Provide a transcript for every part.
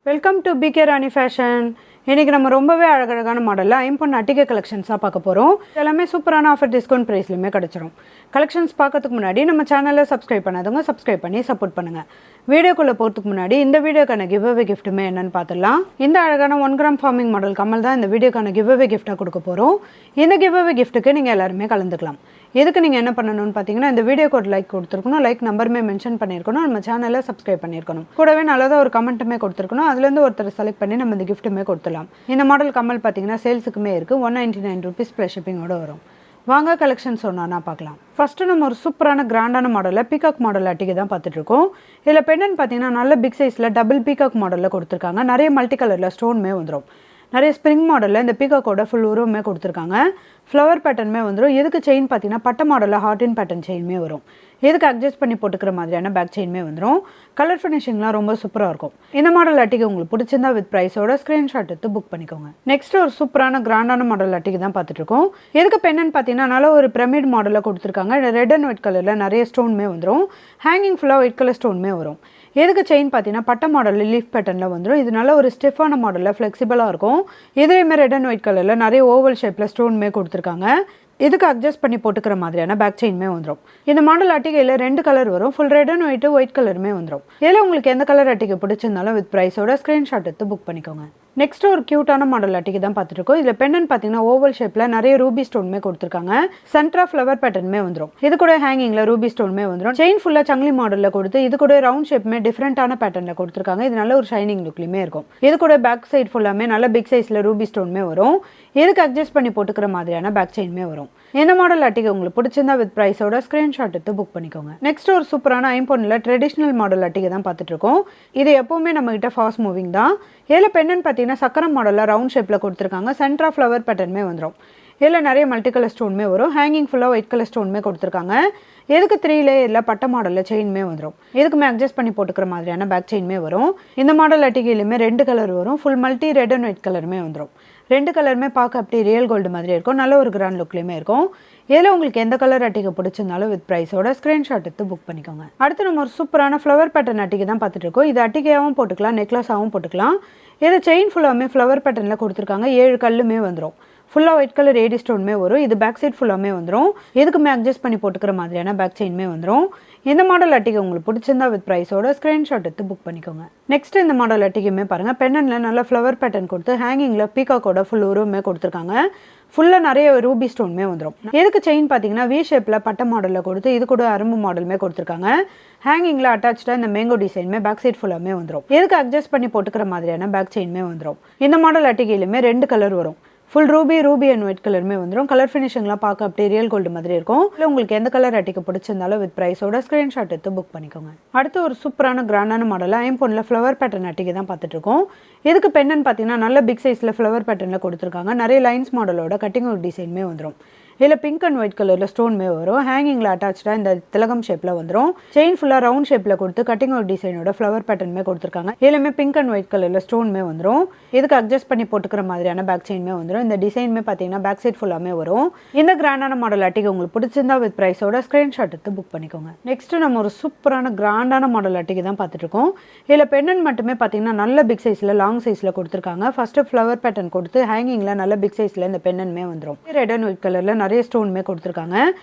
Welcome to PK Rani fashion. இன்றைக்கி நம்ம ரொம்பவே அழகழகான மாடலில் ஐம்பொன் அட்டிகை கலெக்ஷன்ஸாக பார்க்க போகிறோம். எல்லாமே சூப்பரான ஆஃபர் டிஸ்கவுண்ட் ப்ரைஸ்லையுமே கிடச்சிரும். கலெக்ஷன்ஸ் பார்க்கறதுக்கு முன்னாடி நம்ம சேனலில் சப்ஸ்கிரைப் பண்ணாதவங்க சப்ஸ்கிரைப் பண்ணி சப்போர்ட் பண்ணுங்கள். வீடியோக்குள்ளே போகிறதுக்கு முன்னாடி இந்த வீடியோக்கான கிவ்அவே கிஃப்ட்டுமே என்னென்னு பார்த்துடலாம். இந்த அழகான 1 கிராம் ஃபார்மிங் மாடல் கம்மல் தான் இந்த வீடியோக்கான கிவ்அவே கிஃப்ட்டாக கொடுக்க போகிறோம். இந்த கிவ்அவே கிஃப்ட்டுக்கு நீங்கள் எல்லாருமே கலந்துக்கலாம். எதுக்கு நீங்கள் என்ன பண்ணணும்னு பார்த்தீங்கன்னா, இந்த வீடியோக்கு ஒரு லைக் கொடுத்துருக்கணும், லைக் நம்பருமே மென்ஷன் பண்ணியிருக்கணும், நம்ம சேனலில் சப்ஸ்கிரைப் பண்ணியிருக்கணும், கூடவே நல்லதாக ஒரு கமெண்ட்டுமே கொடுத்துருக்கணும். அதுலேருந்து ஒருத்தர் செலக்ட் பண்ணி நம்ம இந்த கிஃப்ட்டுமே கொடுத்துலாம். இந்த மாடல் கம்மல் பார்த்தீங்கன்னா சேல்ஸுக்குமே இருக்குது. 199 ரூபீஸ் ப்ளஸ் ஷிப்பிங்கோடு வரும். வாங்க கலெக்ஷன் சொன்னா பார்க்கலாம். ஃபஸ்ட்டு நம்ம ஒரு சூப்பரான கிராண்டான மாடலில் பீகாக் மாடல் அட்டிகை தான் பார்த்துட்ருக்கோம். இதில் பெண்டன் பார்த்தீங்கன்னா நல்ல பிக் சைஸில் டபுள் பீகாக் மாடலில் கொடுத்துருக்காங்க. நிறைய மல்டி கலரில் ஸ்டோன்மே வந்துடும். நிறைய ஸ்ப்ரிங் மாடலில் இந்த பீகாக்கோட ஃபுல் உருவமே கொடுத்துருக்காங்க. ஃப்ளவர் பேட்டர்னுமே வந்துடும். எதுக்கு செயின் பார்த்தீங்கன்னா பட்டை மாடலில் ஹார்டின் பேட்டர்ன் செயின்மே வரும். எதுக்கு அட்ஜஸ்ட் பண்ணி போட்டுக்கிற மாதிரியான பேக் செயின்மே வந்துடும். கலர் ஃபினிஷிங்லாம் ரொம்ப சூப்பராக இருக்கும். இந்த மாடல் அட்டிகை உங்களுக்கு பிடிச்சிருந்தா வித் ப்ரைஸோட ஸ்க்ரீன்ஷாட் எடுத்து புக் பண்ணிக்கோங்க. நெக்ஸ்ட் ஒரு சூப்பரான கிராண்டான மாடல் அட்டிகை தான் பார்த்துட்ருக்கோம். எதுக்கு பெண்ணன்னு பார்த்தீங்கன்னா நல்ல ஒரு பிரமிட் மாடலில் கொடுத்துருக்காங்க. ரெட் அண்ட் ஒயிட் கலரில் நிறைய ஸ்டோன்மே வந்துடும். ஹேங்கிங் ஃபுல்லாக ஒயிட் கலர் ஸ்டோன்மே வரும். எதுக்கு செயின் பார்த்தீங்கன்னா பட்டை மாடலில் லீஃப் பேட்டர்னில் வந்துடும். இது நல்ல ஒரு ஸ்டிஃபான மாடலில் ஃப்ளெக்சிபிளாக இருக்கும். இதுலேயுமே ரெட் அண்ட் ஒயிட் கலரில் நிறைய ஓவல் ஷேப்பில் ஸ்டோன்மே கொடுத்துருக்காங்க. இதுக்கு அட்ஜஸ்ட் பண்ணி போட்டுக்கிற மாதிரியான பேக் செயின்மே வந்துடும். இந்த மாடல் அட்டிகையில் 2 கலர் வரும். ஃபுல் ரெட் அண்ட் ஒயிட் கலருமே வந்துடும். இதில் உங்களுக்கு எந்த கலர் அட்டிகை பிடிச்சிருந்தாலும் வித் ப்ரைஸோட ஸ்க்ரீன்ஷாட் எடுத்து புக் பண்ணிக்கோங்க. நெக்ஸ்ட் ஒரு க்யூட்டான மாடல் அட்டிகை தான் பார்த்துருக்கோம். இதில் பெண்ணன் பார்த்தீங்கன்னா ஓவல் ஷேப்பில் நிறைய ரூபி ஸ்டோன்மே கொடுத்துருக்காங்க. சென்டரா ஃப்ளவர் பேட்டர்னுமே வந்துடும். இது கூட ஹேங்கிங்கில் ரூபி ஸ்டோன்மே வந்துடும். செயின் ஃபுல்லாக சங்கிலி மாடலில் கொடுத்து இது கூட ரவுண்ட் ஷேப்மே டிஃப்ரெண்டான பேட்டர்னில் கொடுத்துருக்காங்க. இது நல்ல ஒரு ஷைனிங் லுக்லையுமே இருக்கும். இது கூட பேக் சைட் ஃபுல்லாமே நல்ல பிக் சைஸில் ரூபி ஸ்டோன்மே வரும். இதுக்கு அட்ஜஸ்ட் பண்ணி போட்டுக்கிற மாதிரியான பேக் செயின்மே வரும். இந்த மாடல் அட்டிகை உங்களுக்கு பிடிச்சிருந்தா வித் ப்ரைஸோட ஸ்க்ரீன்ஷாட் எடுத்து புக் பண்ணிக்கோங்க. நெக்ஸ்ட் ஒரு சூப்பரான ஐம்பொன்னில் ட்ரெடிஷ்னல் மாடல் அட்டிகை தான் பார்த்துட்ருக்கோம். இது எப்போவுமே நம்மகிட்ட ஃபாஸ்ட் மூவிங் தான். இதில் பெண்ணன் பார்த்தீங்கன்னா சக்கரம் மாடலில் ரவுண்ட் ஷேப்பில் கொடுத்துருக்காங்க. சென்டரா ஃப்ளவர் பேட்டர்னுமே வந்துடும். இதில் நிறைய மல்டி கலர் ஸ்டோன்மே வரும். ஹேங்கிங் ஃபுல்லாக ஒயிட் கலர் ஸ்டோன்மே கொடுத்துருக்காங்க. எதுக்கு 3 லேயரில் பட்டை மாடலில் செயின்மே வந்துடும். எதுக்குமே அட்ஜஸ்ட் பண்ணி போட்டுக்கிற மாதிரியான பேக் செயின்மே வரும். இந்த மாடல் அட்டிகையிலுமே 2 கலர் வரும். Full multi red and white கலருமே வந்துடும். 2 கலருமே பார்க்க அப்படி ரியல் கோல்டு மாதிரி இருக்கும். நல்ல ஒரு கிராண்ட் லுக்லேயுமே இருக்கும். இதில் உங்களுக்கு எந்த கலர் அட்டிகை பிடிச்சிருந்தாலும் வித் ப்ரைஸோட ஸ்க்ரீன்ஷாட் எடுத்து புக் பண்ணிக்கோங்க. அடுத்து நம்ம ஒரு சூப்பரான ஃப்ளவர் பேட்டர்ன் அட்டிகை தான் பார்த்துட்டு இருக்கோம். இது அட்டிகையாகவும் போட்டுக்கலாம், நெக்லஸாகவும் போட்டுக்கலாம். இது செயின் ஃபுல்லாமே ஃப்ளவர் பேட்டர்னில் கொடுத்துருக்காங்க. 7 கல்லுமே வந்துடும். ஃபுல்லாக ஒயிட் கலர் ஏடி ஸ்டோன்மே வரும். இது பேக் சைட் ஃபுல்லாமே வந்துடும். எதுக்குமே அட்ஜஸ்ட் பண்ணி போட்டுக்கிற மாதிரியான பேக் செயின்மே வந்துடும். இந்த மாடல் அட்டிகை உங்களுக்கு பிடிச்சிருந்தா வித் ப்ரைஸோட ஸ்க்ரீன்ஷாட் எடுத்து புக் பண்ணிக்கோங்க. நெக்ஸ்ட் இந்த மாடல் அட்டிகையுமே பாருங்கள். பெண்ணனில் நல்ல ஃப்ளவர் பேட்டர்ன் கொடுத்து ஹேங்கிங்கில் பீகாக்கோட ஃபுல் உருவமே கொடுத்துருக்காங்க. ஃபுல்லாக நிறைய ரூபி ஸ்டோன்மே வந்துடும். எதுக்கு செயின் பார்த்தீங்கன்னா வி ஷேப்பில் பட்டை மாடலில் கொடுத்து இது கூட அரும்பு மாடலுமே கொடுத்துருக்காங்க. ஹேங்கிங்கில் அட்டாச்சாக இந்த மேங்கோ டிசைனுமே பேக் சைட் ஃபுல்லாமே வந்துடும். எதுக்கு அட்ஜஸ்ட் பண்ணி போட்டுக்கிற மாதிரியான பேக் செயின்மே வந்துடும். இந்த மாடல் அட்டிகையிலுமே 2 கலர் வரும். ஃபுல் ரூபி அண்ட் ஒயிட் கலருமே வந்துடும். கலர் ஃபினிஷிங்லாம் பார்க்க அப்படியே ரியல் கோல்டு மாதிரி இருக்கும். இல்லை உங்களுக்கு எந்த கலர் அட்டிகை பிடிச்சிருந்தாலும் வித் ப்ரைஸோட ஸ்க்ரீன்ஷாட் எடுத்து புக் பண்ணிக்கோங்க. அடுத்து ஒரு சூப்பரான கிராண்டான மாடலில் ஐம்பொன்னில் ஃப்ளவர் பேட்டர்ன் அட்டிகை தான் பார்த்துட்ருக்கோம். இதுக்கு பெண்ணன் பார்த்தீங்கன்னா நல்ல பிக் சைஸில் ஃப்ளவர் பேட்டர்னில் கொடுத்துருக்காங்க. நிறைய லைன்ஸ் மாடலோட கட்டிங் ஒரு டிசைனுமே வந்துடும். இதில் பிங்க் அண்ட் ஒயிட் கலரில் ஸ்டோன்மே வரும். ஹேங்கிங்கில் அட்டாச்சாக இந்த திலகம் ஷேப்பில் வந்துடும். செயின் ஃபுல்லாக ரவுண்ட் ஷேப்பில் கொடுத்து கட்டிங் ஒரு டிசைனோட ஃப்ளவர் பேட்டர்னுமே கொடுத்துருக்காங்க. இதுலையுமே பிங்க் அண்ட் ஒயிட் கலரில் ஸ்டோன்மே வந்துடும். இதுக்கு அட்ஜஸ்ட் பண்ணி போட்டுக்கிற மாதிரியான பேக் செயின்மே வந்துடும். இந்த டிசைனுமே பார்த்தீங்கன்னா பேக் சைட் ஃபுல்லாமே வரும். இந்த கிராண்டான மாடல் அட்டிகை உங்களுக்கு பிடிச்சிருந்தா வித் ப்ரைஸோட ஸ்க்ரீன்ஷாட் எடுத்து புக் பண்ணிக்கோங்க. நெக்ஸ்ட்டு நம்ம ஒரு சூப்பரான கிராண்டான மாடல் அட்டிகை தான் பார்த்துட்ருக்கோம். இதில் பெண்ணன் மட்டுமே பார்த்தீங்கன்னா நல்ல பிக் சைஸில் லாங் சைஸில் கொடுத்துருக்காங்க. ஃபஸ்ட்டு ஃப்ளவர் பேட்டர்ன் கொடுத்து ஹேங்கிங்கில் நல்ல பிக் சைஸில் இந்த பெண்ணன்மே வந்துடும். ரெட் அண்ட் ஒயிட் கலரில் நிறைய ஸ்டோன்மே கொடுத்துருக்காங்க.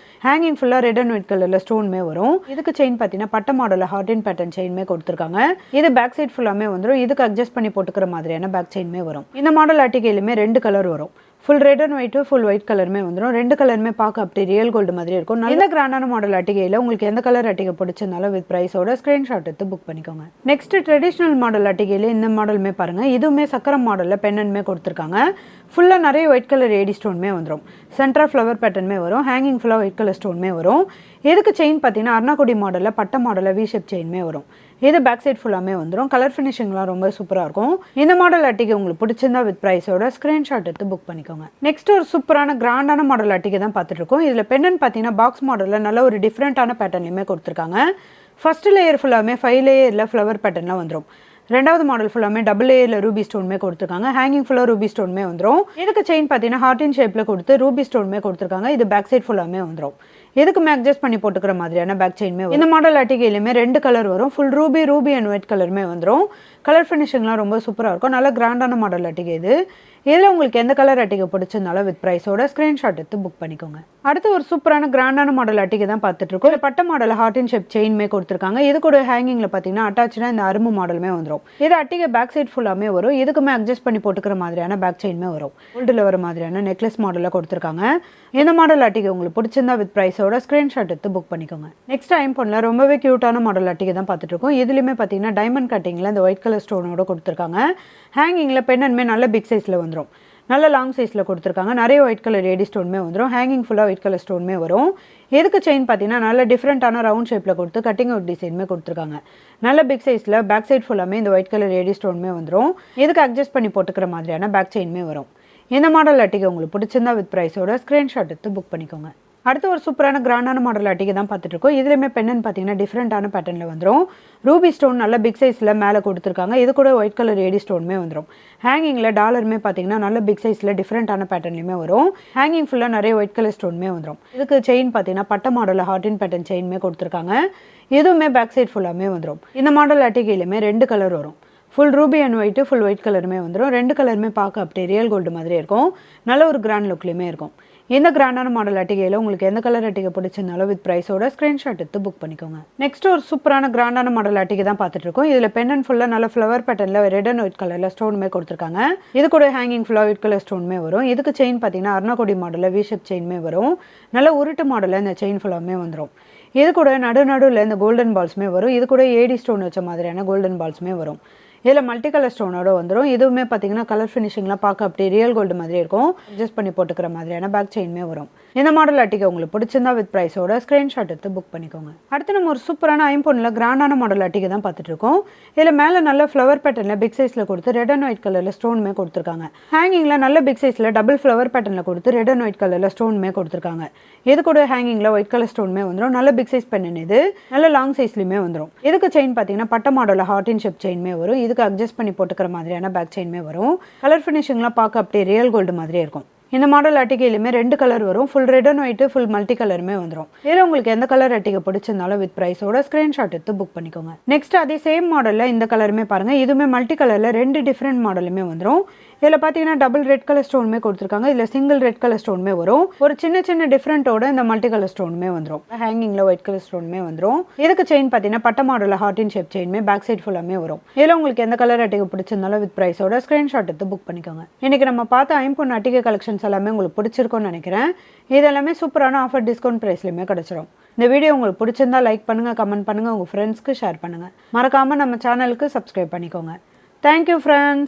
ஹேங்கிங் ஃபுல்லாக ரெட் அண்ட் ஒயிட் கலரில் ஸ்டோன்மே வரும். இதுக்கு செயின் பார்த்தீங்கன்னா பட்டை மாடலில் ஹார்டின் பேட்டர்ன் செயின்மே கொடுத்துருக்காங்க. இது பேக் சைட் ஃபுல்லாமே வந்துடும். இதுக்கு அட்ஜஸ்ட் பண்ணி போட்டுக்கிற மாதிரியான பேக் செயின்மே வரும். இந்த மாடல் அட்டிகையிலுமே 2 கலர் வரும். Full red and white full white கலருமே வந்துடும். 2 கலருமே பார்க்க அப்படி ரியல் கோல்டு மாதிரி இருக்கும். நல்ல கிராண்டான மாடல் அட்டிகையில் உங்களுக்கு எந்த கலர் அட்டிகை பிடிச்சிருந்தாலும் வித் ப்ரைஸோட ஸ்க்ரீன்ஷாட் எடுத்து புக் பண்ணிக்கோங்க. நெக்ஸ்ட் ட்ரெடிஷ்னல் மாடல் அட்டிகையில் இந்த மாடலுமே பாருங்கள். இதுவுமே சக்கரம் மாடலில் பெண்ணன்மே கொடுத்துருக்காங்க. ஃபுல்லாக நிறைய ஒயிட் கலர் ஏடி ஸ்டோன்மே வந்துடும். சென்டரா ஃப்ளவர் பேட்டர்னுமே வரும். ஹேங்கிங் ஃபுல்லாக ஒயிட் கலர் ஸ்டோன்மே வரும். எதுக்கு செயின் பார்த்தீங்கன்னா அர்ணாக்குடி மாடலில் பட்டை மாடலில் வி ஷேப் செயின்மே வரும். இது பேக் சைட் ஃபுல்லாமே வந்துடும். கலர் ஃபினிஷிங்லாம் ரொம்ப சூப்பராக இருக்கும். இந்த மாடல் அட்டிகை உங்களுக்கு பிடிச்சிருந்தா வித் ப்ரைஸோட ஸ்க்ரீன்ஷாட் எடுத்து புக் பண்ணிக்கோங்க. நெக்ஸ்ட் ஒரு சூப்பரான கிராண்டான மாடல் அட்டிகை தான் பார்த்துட்ருக்கோம். இதில் பெண்ணன் பார்த்தீங்கன்னா பாக்ஸ் மாடலில் நல்ல ஒரு டிஃப்ரெண்ட்டான பேட்டர்ன்லையுமே கொடுத்துருக்காங்க. ஃபர்ஸ்ட் லேயர் ஃபுல்லாமே 5 லேயரில் ஃப்ளவர் பேட்டர்ன்லாம் வந்துடும். ரெண்டாவது மாடல் ஃபுல்லாமே டபுள் லேயரில் ரூபி ஸ்டோன்மே கொடுத்துருக்காங்க. ஹேங்கிங் ஃபுல்லாக ரூபி ஸ்டோன்மே வந்துடும். இதுக்கு செயின் பார்த்தீங்கன்னா ஹார்டின் ஷேப்பில் கொடுத்து ரூபி ஸ்டோன்மே கொடுத்துருக்காங்க. இது பேக் சைட் ஃபுல்லாமே வந்துடும். எதுக்குமே அட்ஜஸ்ட் பண்ணி போட்டுக்கிற மாதிரியான பேக் செயின்மே. இந்த மாடல் அட்டிகையிலுமே 2 கலர் வரும். ஃபுல் ரூபி அண்ட் ஒயிட் கலருமே வந்துடும். கலர் ஃபினிஷிங்லாம் ரொம்ப சூப்பராக இருக்கும். நல்ல கிராண்டான மாடல் அட்டிகை இது. இதில் உங்களுக்கு எந்த கலர் அட்டிகை பிடிச்சிருந்தாலும் வித் ப்ரைஸோட ஸ்க்ரீன்ஷாட் எடுத்து புக் பண்ணிக்கோங்க. அடுத்து ஒரு சூப்பரான கிராண்டான மாடல் அட்டிகை தான் பார்த்துட்ருக்கோம். இல்லை பட்ட மாடல் ஹார்ட் அண்ட் ஷேப் செயின்மே கொடுத்துருக்காங்க. இது கூட ஹேங்கிங்கில் பார்த்தீங்கன்னா அட்டாச்சாக இந்த அரும்பு மாடலுமே வந்துடும். இது அட்டிகை பேக் சைட் ஃபுல்லாமே வரும். இதுக்குமே அட்ஜஸ்ட் பண்ணி போட்டுக்கிற மாதிரியான பேக் செயின்மே வரும். கோல்டில் வர மாதிரியான நெக்லஸ் மாடலில் கொடுத்துருக்காங்க. இந்த மாடல் அட்டிகை உங்களுக்கு பிடிச்சிருந்தா வித் ப்ரைஸோட ஸ்க்ரீன்ஷாட் எடுத்து புக் பண்ணிக்கோங்க. நெக்ஸ்ட் ஐம்பொன்ல ரொம்பவே க்யூட்டான மாடல் அட்டிகை தான் பார்த்துட்ருக்கோம். இதுலேயுமே பார்த்தீங்கன்னா டைமண்ட் கட்டிங்கில் இந்த ஒயிட் கலர் ஸ்டோனோட கொடுத்துருக்காங்க. ஹேங்கிங்கில் பெண்ணன்மே நல்ல பிக் சைஸில் வந்துடும். நல்ல லாங் சைஸில் கொடுத்துருக்காங்க. நிறைய ஒயிட் கலர் ஏடி ஸ்டோனுமே வந்துடும். ஹேங்கிங் ஃபுல்லாக ஒயிட் கலர் ஸ்டோனுமே வரும். எதுக்கு செயின் பார்த்தீங்கன்னா நல்ல டிஃப்ரெண்ட்டான ரவுண்ட் ஷேப்பில் கொடுத்து கட்டிங் அவுட் டிசைனுமே கொடுத்துருக்காங்க. நல்ல பிக் சைஸில் பேக் சைட் ஃபுல்லாமே இந்த ஒயிட் கலர் ஏடி ஸ்டோனுமே வந்துடும். இதுக்கு அட்ஜஸ்ட் பண்ணி போட்டுக்கிற மாதிரியான பேக் செயினுமே வரும். இந்த மாடல் அட்டிகை உங்களுக்கு பிடிச்சிருந்தா வித் ப்ரைஸோட ஸ்க்ரீன்ஷாட் எடுத்து புக் பண்ணிக்கோங்க. அடுத்து ஒரு சூப்பரான கிராண்டான மாடல் அட்டிகை தான் பார்த்துட்டு இருக்கோம். இதுலேயுமே பெண்ணன் பார்த்தீங்கன்னா டிஃப்ரெண்ட்டான பேட்டர்னில் வந்துடும். ரூபி ஸ்டோன் நல்ல பிக் சைஸில் மேலே கொடுத்துருக்காங்க. இது கூட ஒயிட் கலர் ஏடி ஸ்டோனுமே வந்துடும். ஹேங்கிங்கில் டாலருமே பார்த்தீங்கன்னா நல்ல பிக் சைஸில் டிஃப்ரெண்ட்டான பேட்டர்ன்லையுமே வரும். ஹேங்கிங் ஃபுல்லாக நிறைய ஒயிட் கலர் ஸ்டோனுமே வந்துடும். இதுக்கு செயின் பார்த்தீங்கன்னா பட்ட மாடலில் ஹார்ட் அண்ட் பேட்டர்ன் செயின்மே கொடுத்துருக்காங்க. இதுவுமே பேக் சைட் ஃபுல்லாமே வந்துடும். இந்த மாடல் அட்டிகையிலுமே 2 கலர் வரும். Full Ruby and white full white கலருமே வந்துடும். 2 கலருமே பார்க்க அப்படியே ரியல் கோல்டு மாதிரி இருக்கும். நல்ல ஒரு கிராண்ட் லுக்லேயுமே இருக்கும். இந்த கிராண்டான மாடல் அட்டிகையில் உங்களுக்கு எந்த கலர் அட்டிகை பிடிச்சிருந்தாலும் வித் ப்ரைஸோட ஸ்க்ரீன்ஷாட் எடுத்து புக் பண்ணிக்கோங்க. நெக்ஸ்ட் ஒரு சூப்பரான கிராண்டான மாடல் அட்டிகை தான் பார்த்துட்டு இருக்கோம். இதில் பெண்ணன் ஃபுல்லாக நல்ல ஃப்ளவர் பேட்டர்னில் ரெட் அண்ட் ஒயிட் கலரில் ஸ்டோனுமே கொடுத்துருக்காங்க. இது கூட ஹேங்கிங் ஃபுல்லாக ஒயிட் கலர் ஸ்டோனுமே வரும். இதுக்கு செயின் பார்த்தீங்கன்னா அருணாகொடி மாடலில் வீஷப் செயின்மே வரும். நல்ல உருட்டு மாடலில் இந்த செயின் ஃபுல்லாமே வந்துடும். இது கூட நடுவில் இந்த கோல்டன் பால்ஸுமே வரும். இது கூட ஏடி ஸ்டோன் வச்ச மாதிரியான கோல்டன் பால்ஸுமே வரும். இதில் மல்டி கலர் ஸ்டோனோட வந்துடும். இதுவுமே பார்த்தீங்கன்னா கலர் ஃபினிஷிங்லாம் பார்க்க அப்படியே ரியல் கோல்டு மாதிரி இருக்கும். அட்ஜஸ்ட் பண்ணி போட்டுக்கிற மாதிரியான பேக் செயின்மே வரும். இந்த மாடல் அட்டிகை உங்களுக்கு பிடிச்சிருந்தா வித் ப்ரைஸோட ஸ்க்ரீன்ஷாட் எடுத்து புக் பண்ணிக்கோங்க. அடுத்து நம்ம ஒரு சூப்பரான ஐம்பொன்னில் கிராண்டான மாடல் அட்டிகை தான் பார்த்துட்டு இருக்கோம். இதில் மேலே நல்ல ஃப்ளவர் பேட்டர்னில் பிக் சைஸில் கொடுத்து ரெட் அண்ட் ஒயிட் கலரில் ஸ்டோனுமே கொடுத்துருக்காங்க. ஹேங்கிங்கில் நல்ல பிக் சைஸில் டபுள் ஃப்ளவர் பேட்டர்னில் கொடுத்து ரெட் அண்ட் ஒயிட் கலரில் ஸ்டோனுமே கொடுத்துருக்காங்க. இது கூட ஹேங்கிங்கில் ஒயிட் கலர் ஸ்டோனுமே வந்துடும். நல்ல பிக் சைஸ் பெண்ணன் இது. நல்ல லாங் சைஸ்லையுமே வந்துடும். இதுக்கு செயின் பார்த்தீங்கன்னா பட்ட மாடலில் ஹார்ட் அண்ட் ஷேப் செயின்மே வரும். இதுக்கு அட்ஜஸ்ட் பண்ணி போட்டுக்கிற மாதிரியான பேக் செயின்மே வரும். கலர் ஃபினிஷிங்லாம் பார்க்க அப்படியே ரியல் கோல்டு மாதிரியே இருக்கும். இந்த மாடல் அட்டிகையிலுமே 2 கலர் வரும். Full red and white full multi கலருமே வந்துடும். இதில் உங்களுக்கு எந்த கலர் அட்டிகை பிடிச்சிருந்தாலும் வித் ப்ரைஸோட ஸ்க்ரீன்ஷாட் எடுத்து புக் பண்ணிக்கோங்க. நெக்ஸ்ட் அதே சேம் மாடலில் இந்த கலருமே பாருங்கள். இதுவுமே மல்டி கலரில் 2 டிஃப்ரெண்ட் மாடலுமே வந்துடும். இதில் பார்த்தீங்கன்னா டபுள் ரெட் கலர் ஸ்டோனுமே கொடுத்துருக்காங்க. இதில் சிங்கிள் ரெட் கலர் ஸ்டோனுமே வரும். ஒரு சின்ன டிஃப்ரெண்ட்டோட இந்த மல்டி கலர் ஸ்டோனுமே வந்துடும். ஹேங்கிங்கில் ஒயிட் கலர் ஸ்டோனுமே வந்துடும். இதுக்கு செயின் பார்த்தீங்கன்னா பட்ட மாடலில் ஹார்ட் அண்ட் ஷேப் செயின்மே பேக் சைட் ஃபுல்லாமே வரும். இதில் உங்களுக்கு எந்த கலர் அட்டிகை பிடிச்சிருந்தாலும் வித் ப்ரைஸோட ஸ்க்ரீன்ஷாட் எடுத்து புக் பண்ணிக்கோங்க. இன்னைக்கு நம்ம பார்த்த ஐம்பொன் அட்டிகை கலெக்ஷன்ஸ் எல்லாமே உங்களுக்கு பிடிச்சிருக்கும்னு நினைக்கிறேன். இது எல்லாமே சூப்பரான ஆஃபர் டிஸ்கவுண்ட் ப்ரைஸ்லையுமே கிடச்சிரும். இந்த வீடியோ உங்களுக்கு பிடிச்சிருந்தா லைக் பண்ணுங்கள், கமெண்ட் பண்ணுங்கள், உங்கள் ஃப்ரெண்ட்ஸ்க்கு ஷேர் பண்ணுங்கள். மறக்காமல் நம்ம சேனலுக்கு சப்ஸ்கிரைப் பண்ணிக்கோங்க. Thank you friends.